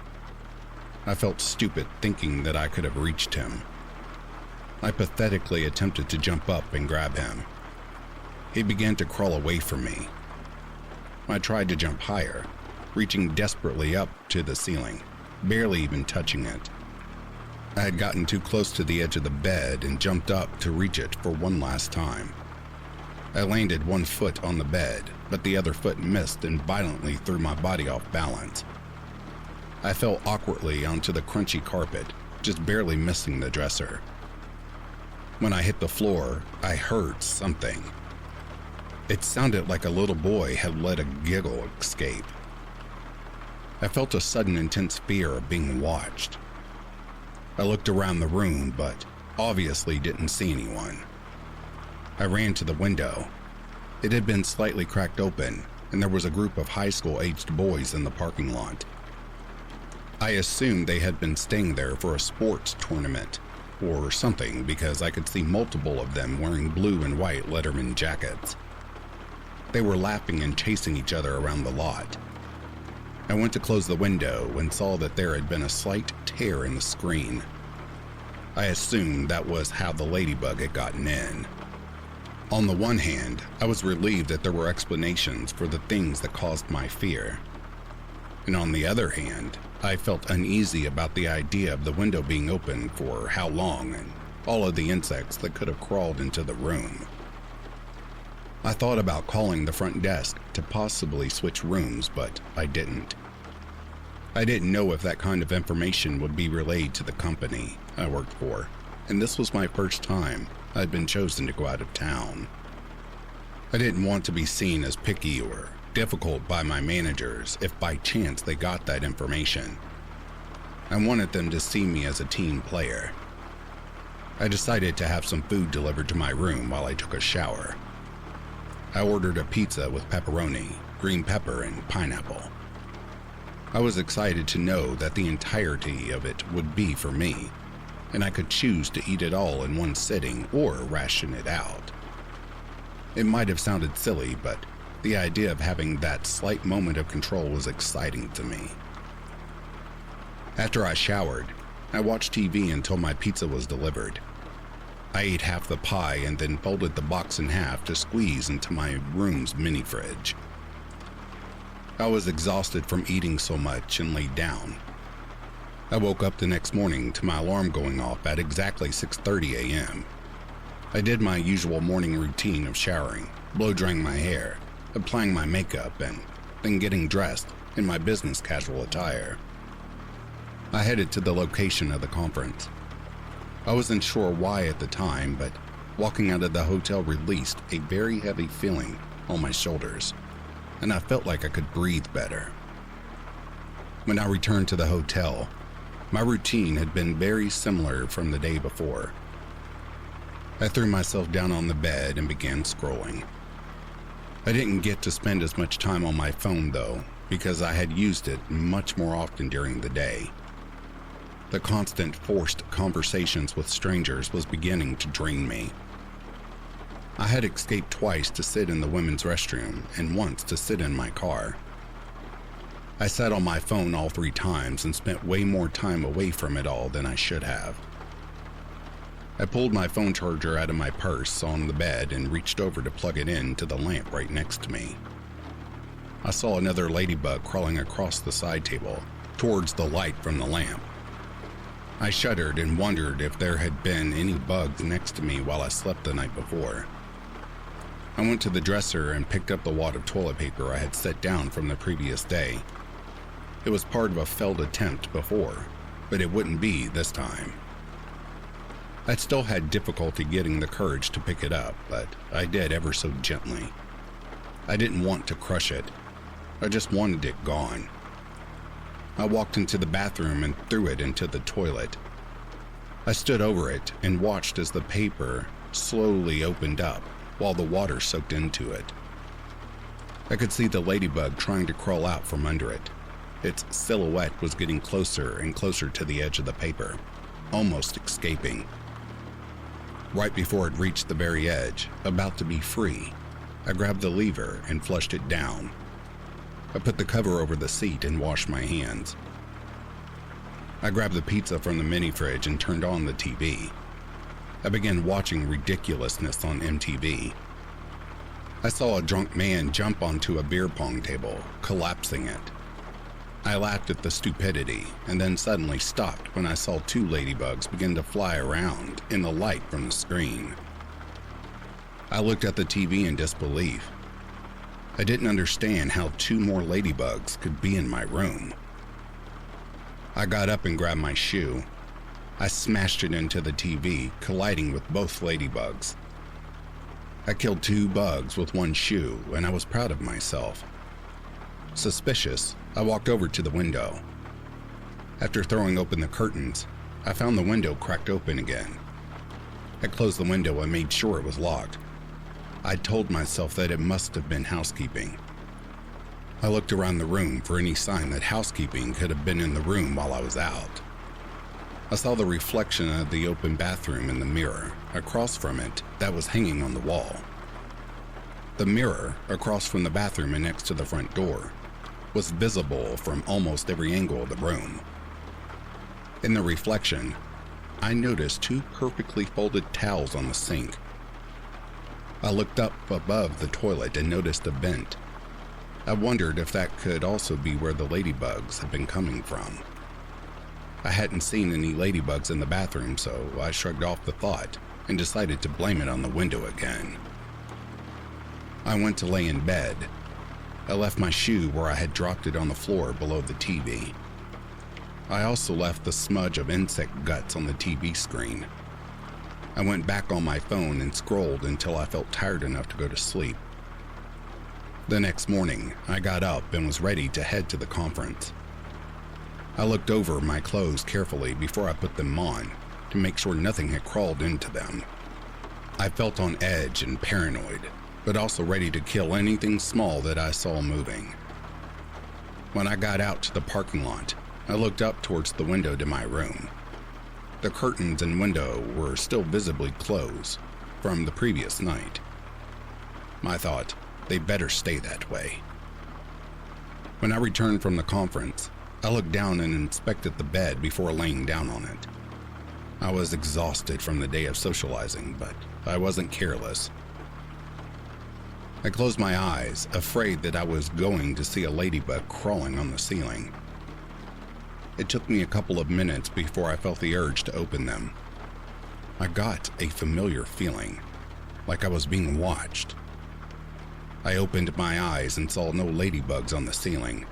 I felt stupid thinking that I could have reached him. I pathetically attempted to jump up and grab him. He began to crawl away from me. I tried to jump higher, reaching desperately up to the ceiling, barely even touching it. I had gotten too close to the edge of the bed and jumped up to reach it for one last time. I landed one foot on the bed, but the other foot missed and violently threw my body off balance. I fell awkwardly onto the crunchy carpet, just barely missing the dresser. When I hit the floor, I heard something. It sounded like a little boy had let a giggle escape. I felt a sudden intense fear of being watched. I looked around the room, but obviously didn't see anyone. I ran to the window. It had been slightly cracked open, and there was a group of high school-aged boys in the parking lot. I assumed they had been staying there for a sports tournament or something because I could see multiple of them wearing blue and white Letterman jackets. They were laughing and chasing each other around the lot. I went to close the window and saw that there had been a slight tear in the screen. I assumed that was how the ladybug had gotten in. On the one hand, I was relieved that there were explanations for the things that caused my fear. And on the other hand, I felt uneasy about the idea of the window being open for how long and all of the insects that could have crawled into the room. I thought about calling the front desk to possibly switch rooms, but I didn't. I didn't know if that kind of information would be relayed to the company I worked for, and this was my first time I'd been chosen to go out of town. I didn't want to be seen as picky or difficult by my managers if by chance they got that information. I wanted them to see me as a team player. I decided to have some food delivered to my room while I took a shower. I ordered a pizza with pepperoni, green pepper, and pineapple. I was excited to know that the entirety of it would be for me. and I could choose to eat it all in one sitting or ration it out. It might have sounded silly, but the idea of having that slight moment of control was exciting to me. After I showered, I watched TV until my pizza was delivered. I ate half the pie and then folded the box in half to squeeze into my room's mini fridge. I was exhausted from eating so much and laid down. I woke up the next morning to my alarm going off at exactly 6:30 a.m. I did my usual morning routine of showering, blow-drying my hair, applying my makeup, and then getting dressed in my business casual attire. I headed to the location of the conference. I wasn't sure why at the time, but walking out of the hotel released a very heavy feeling on my shoulders, and I felt like I could breathe better. When I returned to the hotel, my routine had been very similar from the day before. I threw myself down on the bed and began scrolling. I didn't get to spend as much time on my phone though, because I had used it much more often during the day. The constant forced conversations with strangers was beginning to drain me. I had escaped twice to sit in the women's restroom and once to sit in my car. I sat on my phone all 3 times and spent way more time away from it all than I should have. I pulled my phone charger out of my purse on the bed and reached over to plug it in to the lamp right next to me. I saw another ladybug crawling across the side table towards the light from the lamp. I shuddered and wondered if there had been any bugs next to me while I slept the night before. I went to the dresser and picked up the wad of toilet paper I had set down from the previous day. It was part of a failed attempt before, but it wouldn't be this time. I still had difficulty getting the courage to pick it up, but I did ever so gently. I didn't want to crush it. I just wanted it gone. I walked into the bathroom and threw it into the toilet. I stood over it and watched as the paper slowly opened up while the water soaked into it. I could see the ladybug trying to crawl out from under it. Its silhouette was getting closer and closer to the edge of the paper, almost escaping. Right before it reached the very edge, about to be free, I grabbed the lever and flushed it down. I put the cover over the seat and washed my hands. I grabbed the pizza from the mini fridge and turned on the TV. I began watching ridiculousness on MTV. I saw a drunk man jump onto a beer pong table, collapsing it. I laughed at the stupidity and then suddenly stopped when I saw 2 ladybugs begin to fly around in the light from the screen. I looked at the TV in disbelief. I didn't understand how 2 more ladybugs could be in my room. I got up and grabbed my shoe. I smashed it into the TV, colliding with both ladybugs. I killed 2 bugs with 1 shoe, and I was proud of myself. Suspicious, I walked over to the window. After throwing open the curtains, I found the window cracked open again. I closed the window and made sure it was locked. I told myself that it must have been housekeeping. I looked around the room for any sign that housekeeping could have been in the room while I was out. I saw the reflection of the open bathroom in the mirror across from it that was hanging on the wall. The mirror across from the bathroom and next to the front door was visible from almost every angle of the room. In the reflection, I noticed 2 perfectly folded towels on the sink. I looked up above the toilet and noticed a vent. I wondered if that could also be where the ladybugs had been coming from. I hadn't seen any ladybugs in the bathroom, so I shrugged off the thought and decided to blame it on the window again. I went to lay in bed. I left my shoe where I had dropped it on the floor below the TV. I also left the smudge of insect guts on the TV screen. I went back on my phone and scrolled until I felt tired enough to go to sleep. The next morning, I got up and was ready to head to the conference. I looked over my clothes carefully before I put them on to make sure nothing had crawled into them. I felt on edge and paranoid, but also ready to kill anything small that I saw moving. When I got out to the parking lot, I looked up towards the window to my room. The curtains and window were still visibly closed from the previous night. I thought they better stay that way. When I returned from the conference, I looked down and inspected the bed before laying down on it. I was exhausted from the day of socializing, but I wasn't careless. I closed my eyes, afraid that I was going to see a ladybug crawling on the ceiling. It took me a couple of minutes before I felt the urge to open them. I got a familiar feeling, like I was being watched. I opened my eyes and saw no ladybugs on the ceiling.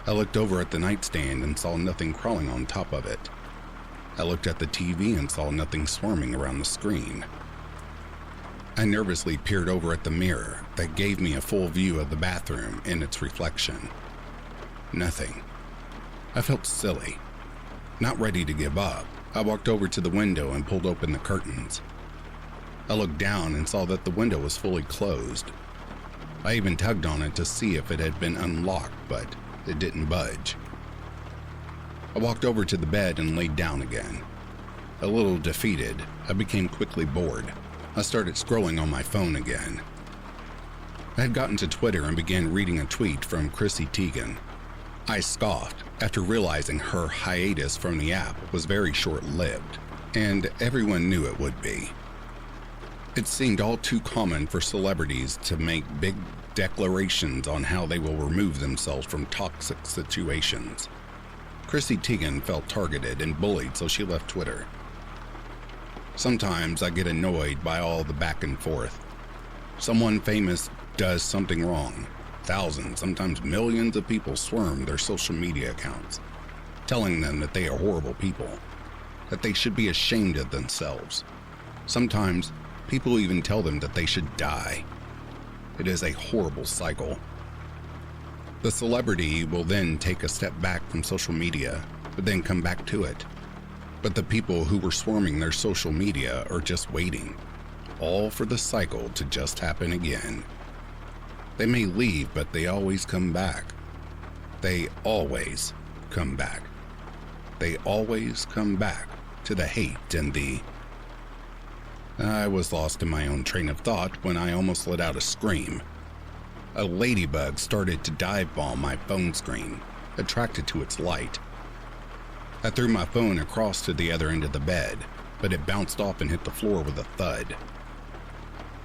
I looked over at the nightstand and saw nothing crawling on top of it. I looked at the TV and saw nothing swarming around the screen. I nervously peered over at the mirror that gave me a full view of the bathroom and its reflection. Nothing. I felt silly. Not ready to give up, I walked over to the window and pulled open the curtains. I looked down and saw that the window was fully closed. I even tugged on it to see if it had been unlocked, but it didn't budge. I walked over to the bed and laid down again. A little defeated, I became quickly bored. I started scrolling on my phone again. I had gotten to Twitter and began reading a tweet from Chrissy Teigen. I scoffed after realizing her hiatus from the app was very short-lived, and everyone knew it would be. It seemed all too common for celebrities to make big declarations on how they will remove themselves from toxic situations. Chrissy Teigen felt targeted and bullied, so she left Twitter. Sometimes I get annoyed by all the back and forth. Someone famous does something wrong. Thousands, sometimes millions of people swarm their social media accounts, telling them that they are horrible people, that they should be ashamed of themselves. Sometimes people even tell them that they should die. It is a horrible cycle. The celebrity will then take a step back from social media, but then come back to it. But the people who were swarming their social media are just waiting, all for the cycle to just happen again. They may leave, but they always come back. They always come back. They always come back to the hate and the... I was lost in my own train of thought when I almost let out a scream. A ladybug started to dive bomb my phone screen, attracted to its light. I threw my phone across to the other end of the bed, but it bounced off and hit the floor with a thud.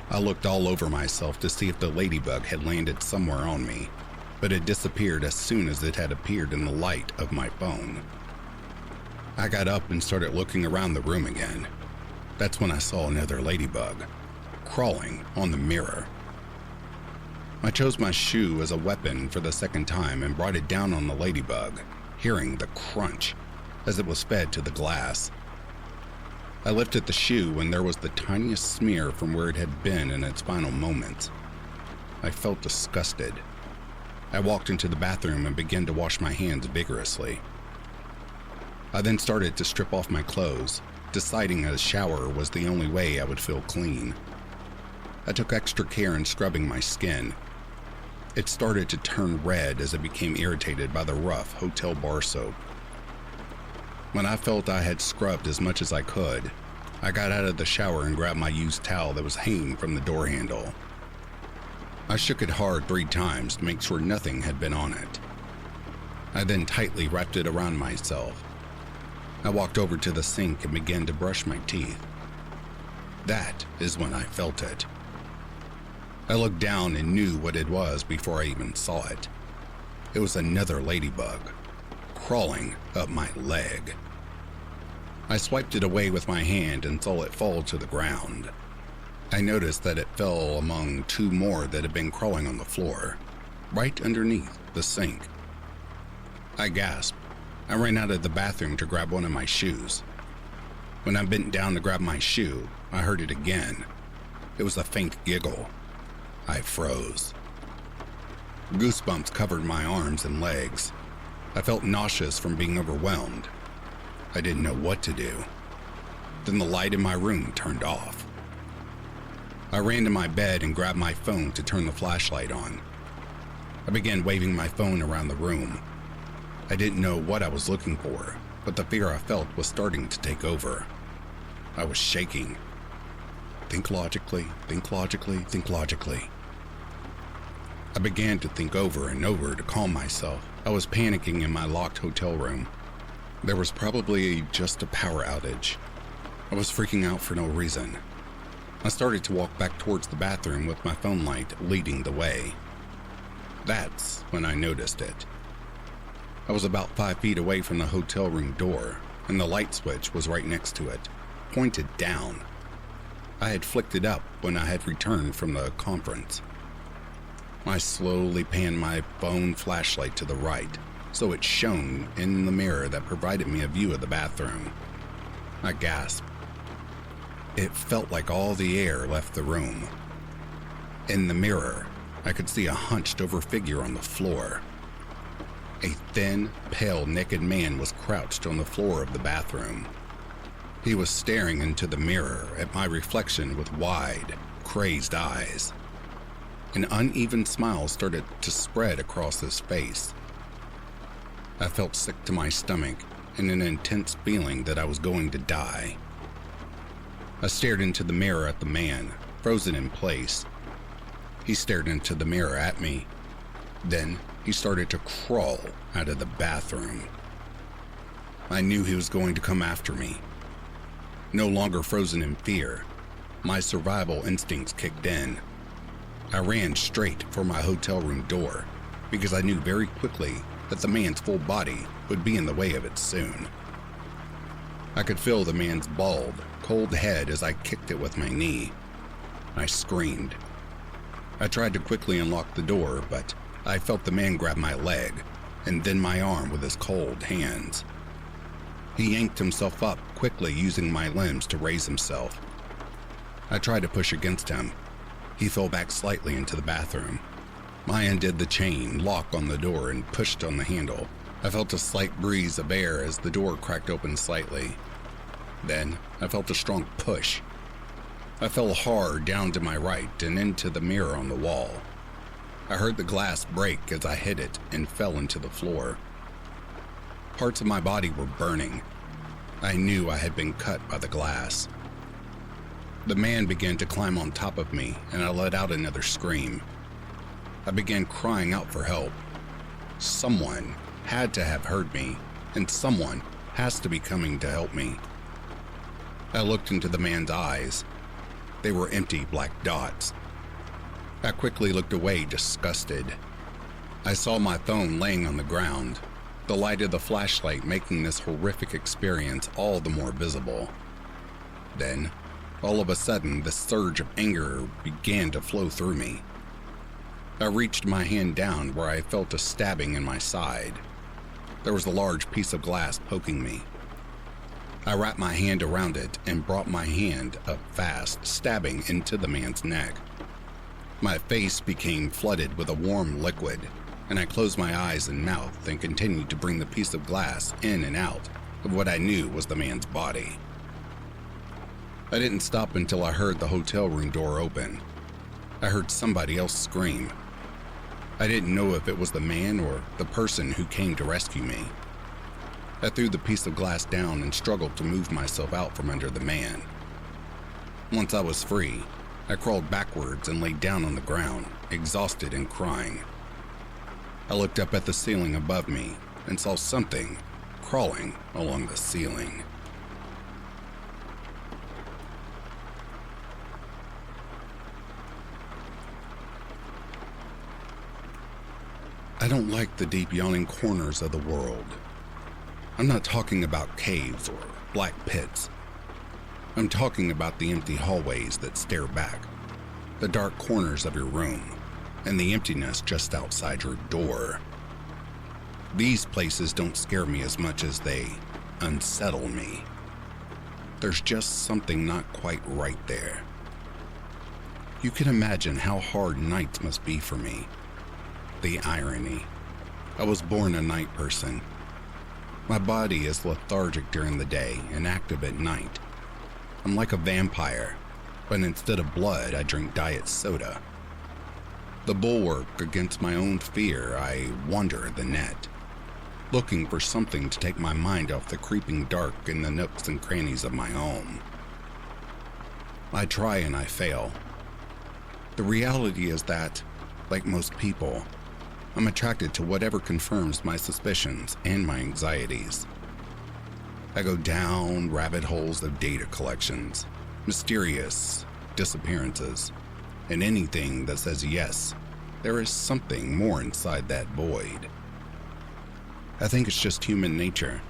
I looked all over myself to see if the ladybug had landed somewhere on me, but it disappeared as soon as it had appeared in the light of my phone. I got up and started looking around the room again. That's when I saw another ladybug, crawling on the mirror. I chose my shoe as a weapon for the second time and brought it down on the ladybug, hearing the crunch as it was fed to the glass. I lifted the shoe and there was the tiniest smear from where it had been in its final moments. I felt disgusted. I walked into the bathroom and began to wash my hands vigorously. I then started to strip off my clothes, deciding a shower was the only way I would feel clean. I took extra care in scrubbing my skin. It started to turn red as it became irritated by the rough hotel bar soap. When I felt I had scrubbed as much as I could, I got out of the shower and grabbed my used towel that was hanging from the door handle. I shook it hard 3 times to make sure nothing had been on it. I then tightly wrapped it around myself. I walked over to the sink and began to brush my teeth. That is when I felt it. I looked down and knew what it was before I even saw it. It was another ladybug, crawling up my leg. I swiped it away with my hand and saw it fall to the ground. I noticed that it fell among 2 more that had been crawling on the floor, right underneath the sink. I gasped. I ran out of the bathroom to grab one of my shoes. When I bent down to grab my shoe, I heard it again. It was a faint giggle. I froze. Goosebumps covered my arms and legs. I felt nauseous from being overwhelmed. I didn't know what to do. Then the light in my room turned off. I ran to my bed and grabbed my phone to turn the flashlight on. I began waving my phone around the room. I didn't know what I was looking for, but the fear I felt was starting to take over. I was shaking. Think logically, think logically, think logically. I began to think over and over to calm myself. I was panicking in my locked hotel room. There was probably just a power outage. I was freaking out for no reason. I started to walk back towards the bathroom with my phone light leading the way. That's when I noticed it. I was about 5 feet away from the hotel room door, and the light switch was right next to it, pointed down. I had flicked it up when I had returned from the conference. I slowly panned my phone flashlight to the right, so it shone in the mirror that provided me a view of the bathroom. I gasped. It felt like all the air left the room. In the mirror, I could see a hunched-over figure on the floor. A thin, pale, naked man was crouched on the floor of the bathroom. He was staring into the mirror at my reflection with wide, crazed eyes. An uneven smile started to spread across his face. I felt sick to my stomach and an intense feeling that I was going to die. I stared into the mirror at the man, frozen in place. He stared into the mirror at me. Then he started to crawl out of the bathroom. I knew he was going to come after me. No longer frozen in fear, my survival instincts kicked in. I ran straight for my hotel room door because I knew very quickly that the man's full body would be in the way of it soon. I could feel the man's bald, cold head as I kicked it with my knee. I screamed. I tried to quickly unlock the door, but I felt the man grab my leg and then my arm with his cold hands. He yanked himself up quickly, using my limbs to raise himself. I tried to push against him. He fell back slightly into the bathroom. I undid the chain lock on the door and pushed on the handle. I felt a slight breeze of air as the door cracked open slightly. Then I felt a strong push. I fell hard down to my right and into the mirror on the wall. I heard the glass break as I hit it and fell into the floor. Parts of my body were burning. I knew I had been cut by the glass. The man began to climb on top of me, and I let out another scream. I began crying out for help. Someone had to have heard me, and someone has to be coming to help me. I looked into the man's eyes. They were empty black dots. I quickly looked away, disgusted. I saw my phone laying on the ground, the light of the flashlight making this horrific experience all the more visible. Then, all of a sudden, the surge of anger began to flow through me. I reached my hand down where I felt a stabbing in my side. There was a large piece of glass poking me. I wrapped my hand around it and brought my hand up fast, stabbing into the man's neck. My face became flooded with a warm liquid, and I closed my eyes and mouth and continued to bring the piece of glass in and out of what I knew was the man's body. I didn't stop until I heard the hotel room door open. I heard somebody else scream. I didn't know if it was the man or the person who came to rescue me. I threw the piece of glass down and struggled to move myself out from under the man. Once I was free, I crawled backwards and laid down on the ground, exhausted and crying. I looked up at the ceiling above me and saw something crawling along the ceiling. I don't like the deep yawning corners of the world. I'm not talking about caves or black pits. I'm talking about the empty hallways that stare back, the dark corners of your room, and the emptiness just outside your door. These places don't scare me as much as they unsettle me. There's just something not quite right there. You can imagine how hard nights must be for me. The irony. I was born a night person. My body is lethargic during the day and active at night. I'm like a vampire, but instead of blood, I drink diet soda. The bulwark against my own fear, I wander the net. looking for something to take my mind off the creeping dark in the nooks and crannies of my home. I try and I fail. The reality is that, like most people, I'm attracted to whatever confirms my suspicions and my anxieties. I go down rabbit holes of data collections, mysterious disappearances, and anything that says yes, there is something more inside that void. I think it's just human nature.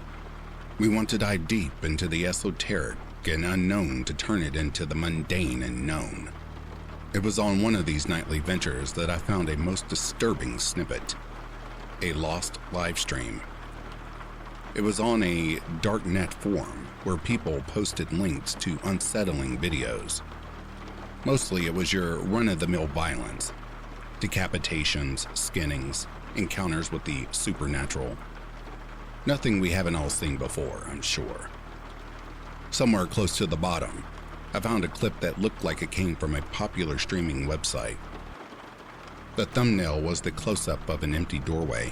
We want to dive deep into the esoteric and unknown to turn it into the mundane and known. It was on one of these nightly ventures that I found a most disturbing snippet, a lost live stream. It was on a darknet forum where people posted links to unsettling videos. Mostly it was your run-of-the-mill violence, decapitations, skinnings, encounters with the supernatural. Nothing we haven't all seen before, I'm sure. Somewhere close to the bottom, I found a clip that looked like it came from a popular streaming website. The thumbnail was the close-up of an empty doorway.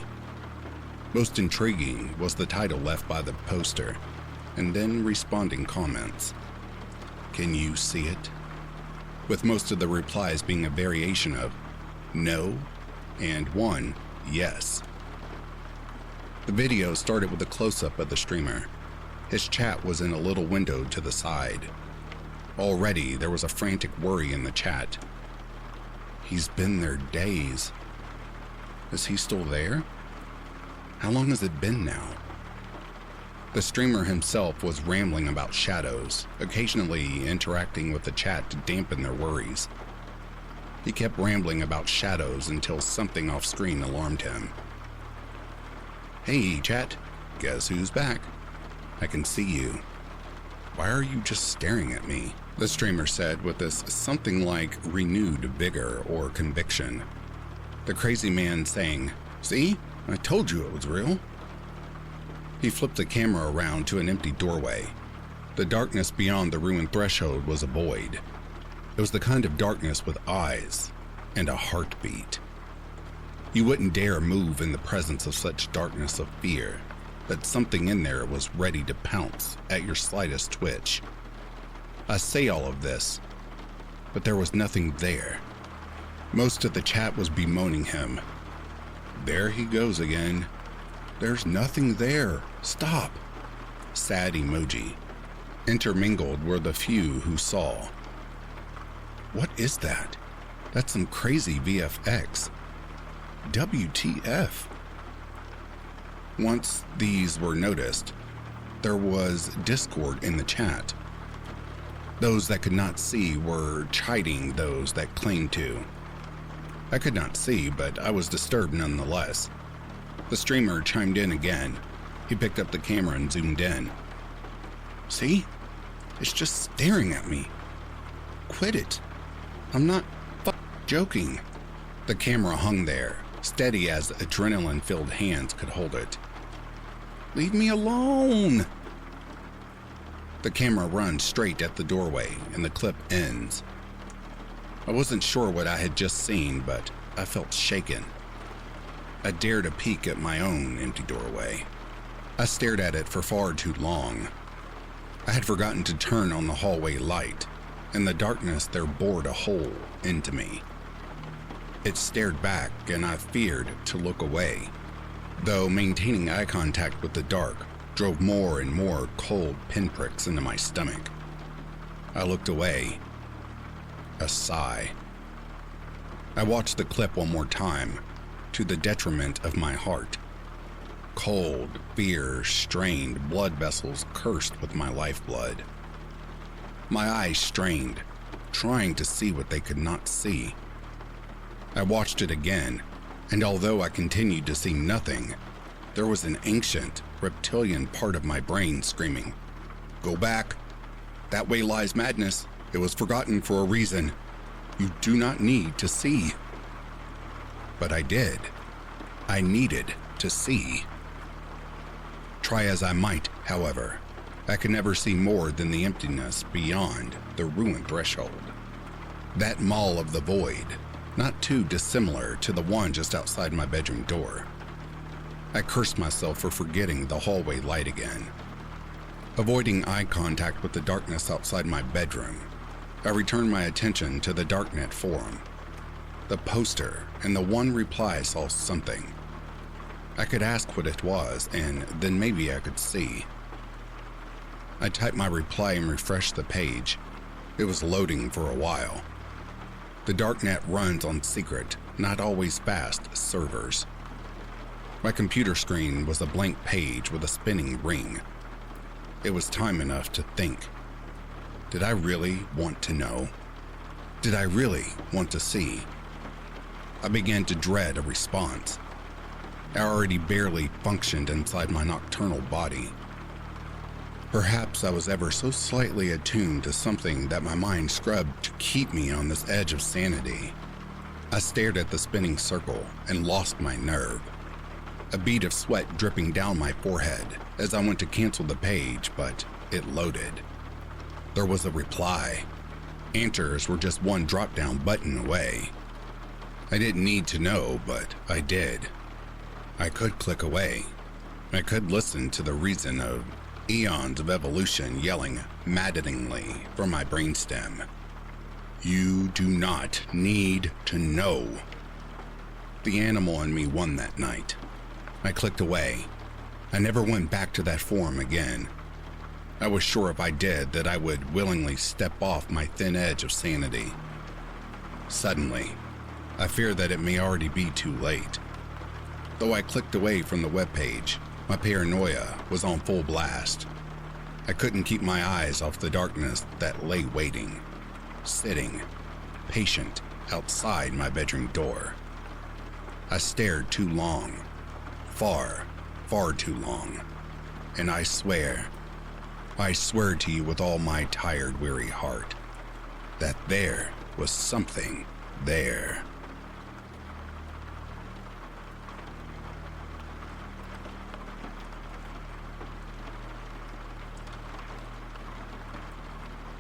Most intriguing was the title left by the poster, and then responding comments. "Can you see it?" With most of the replies being a variation of "no" and one "yes." The video started with a close-up of the streamer. His chat was in a little window to the side. Already, there was a frantic worry in the chat. He's been there days. Is he still there? How long has it been now? The streamer himself was rambling about shadows, occasionally interacting with the chat to dampen their worries. He kept rambling about shadows until something off-screen alarmed him. "Hey, chat, guess who's back? I can see you. Why are you just staring at me?" the streamer said with this something like renewed vigor or conviction. The crazy man saying, "See? I told you it was real." He flipped the camera around to an empty doorway. The darkness beyond the ruined threshold was a void. It was the kind of darkness with eyes and a heartbeat. You wouldn't dare move in the presence of such darkness of fear that something in there was ready to pounce at your slightest twitch. I say all of this, but there was nothing there. Most of the chat was bemoaning him. "There he goes again. There's nothing there. Stop." Sad emoji. Intermingled were the few who saw. "What is that? That's some crazy VFX. WTF?" Once these were noticed, there was discord in the chat. Those that could not see were chiding those that claimed to. I could not see, but I was disturbed nonetheless. The streamer chimed in again. He picked up the camera and zoomed in. "See? It's just staring at me. Quit it. I'm not joking." The camera hung there, steady as adrenaline-filled hands could hold it. "Leave me alone." The camera runs straight at the doorway and the clip ends. I wasn't sure what I had just seen, but I felt shaken. I dared a peek at my own empty doorway. I stared at it for far too long. I had forgotten to turn on the hallway light, and the darkness there bored a hole into me. It stared back, and I feared to look away, though maintaining eye contact with the dark drove more and more cold pinpricks into my stomach. I looked away. A sigh. I watched the clip one more time, to the detriment of my heart. Cold, fear-strained blood vessels cursed with my lifeblood. My eyes strained, trying to see what they could not see. I watched it again, and although I continued to see nothing, there was an ancient, reptilian part of my brain screaming, "Go back. That way lies madness. It was forgotten for a reason. You do not need to see." But I did. I needed to see. Try as I might, however, I could never see more than the emptiness beyond the ruined threshold. That maw of the void, not too dissimilar to the one just outside my bedroom door. I cursed myself for forgetting the hallway light again. Avoiding eye contact with the darkness outside my bedroom, I returned my attention to the Darknet forum. The poster and the one reply saw something. I could ask what it was, and then maybe I could see. I typed my reply and refreshed the page. It was loading for a while. The Darknet runs on secret, not always fast, servers. My computer screen was a blank page with a spinning ring. It was time enough to think. Did I really want to know? Did I really want to see? I began to dread a response. I already barely functioned inside my nocturnal body. Perhaps I was ever so slightly attuned to something that my mind scrubbed to keep me on this edge of sanity. I stared at the spinning circle and lost my nerve. A bead of sweat dripping down my forehead as I went to cancel the page, but it loaded. There was a reply. Answers were just one drop-down button away. I didn't need to know, but I did. I could click away. I could listen to the reason of eons of evolution yelling maddeningly from my brainstem. You do not need to know. The animal in me won that night. I clicked away. I never went back to that forum again. I was sure if I did that I would willingly step off my thin edge of sanity. Suddenly, I fear that it may already be too late. Though I clicked away from the webpage, my paranoia was on full blast. I couldn't keep my eyes off the darkness that lay waiting, sitting, patient, outside my bedroom door. I stared too long, far too long, and I swear to you with all my tired, weary heart, that there was something there.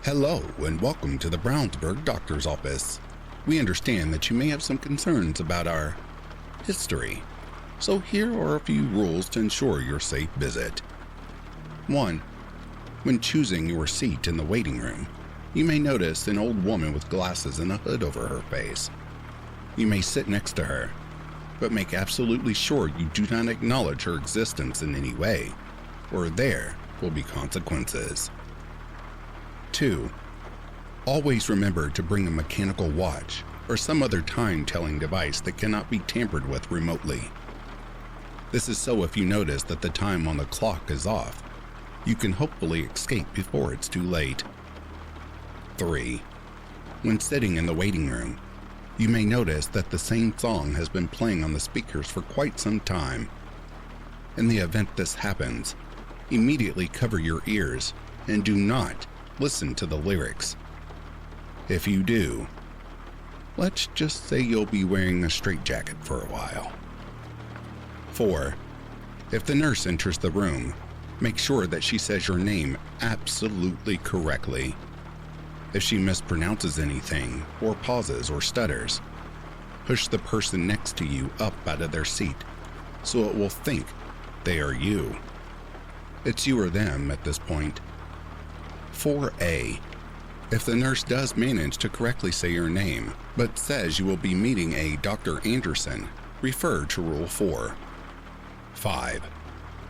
Hello and welcome to the Brownsburg Doctor's Office. We understand that you may have some concerns about our history, so here are a few rules to ensure your safe visit. 1. When choosing your seat in the waiting room, you may notice an old woman with glasses and a hood over her face. You may sit next to her, but make absolutely sure you do not acknowledge her existence in any way, or there will be consequences. 2. Always remember to bring a mechanical watch or some other time-telling device that cannot be tampered with remotely. This is so if you notice that the time on the clock is off, you can hopefully escape before it's too late. 3. When sitting in the waiting room, you may notice that the same song has been playing on the speakers for quite some time. In the event this happens, immediately cover your ears and do not listen to the lyrics. If you do, let's just say you'll be wearing a straitjacket for a while. 4. If the nurse enters the room, make sure that she says your name absolutely correctly. If she mispronounces anything, or pauses or stutters, push the person next to you up out of their seat so it will think they are you. It's you or them at this point. 4A. If the nurse does manage to correctly say your name, but says you will be meeting a Dr. Anderson, refer to Rule 4. 5.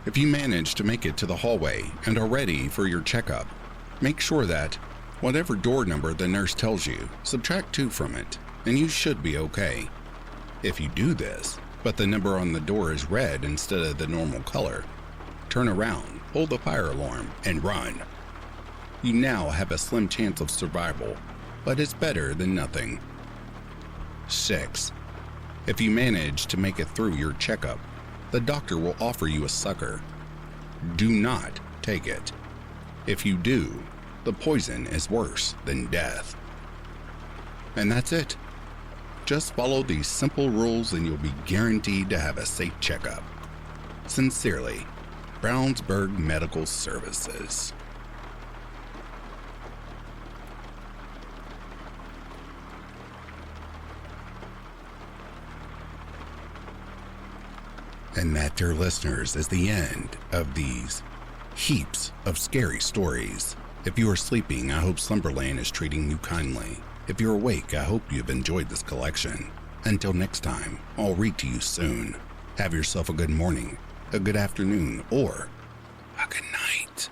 If you manage to make it to the hallway and are ready for your checkup, make sure that, whatever door number the nurse tells you, subtract 2 from it, and you should be okay. If you do this, but the number on the door is red instead of the normal color, turn around, pull the fire alarm, and run. You now have a slim chance of survival, but it's better than nothing. 6. If you manage to make it through your checkup, the doctor will offer you a sucker. Do not take it. If you do, the poison is worse than death. And that's it. Just follow these simple rules and you'll be guaranteed to have a safe checkup. Sincerely, Brownsburg Medical Services. And that, dear listeners, is the end of these heaps of scary stories. If you are sleeping, I hope Slumberland is treating you kindly. If you're awake, I hope you've enjoyed this collection. Until next time, I'll read to you soon. Have yourself a good morning, a good afternoon, or a good night.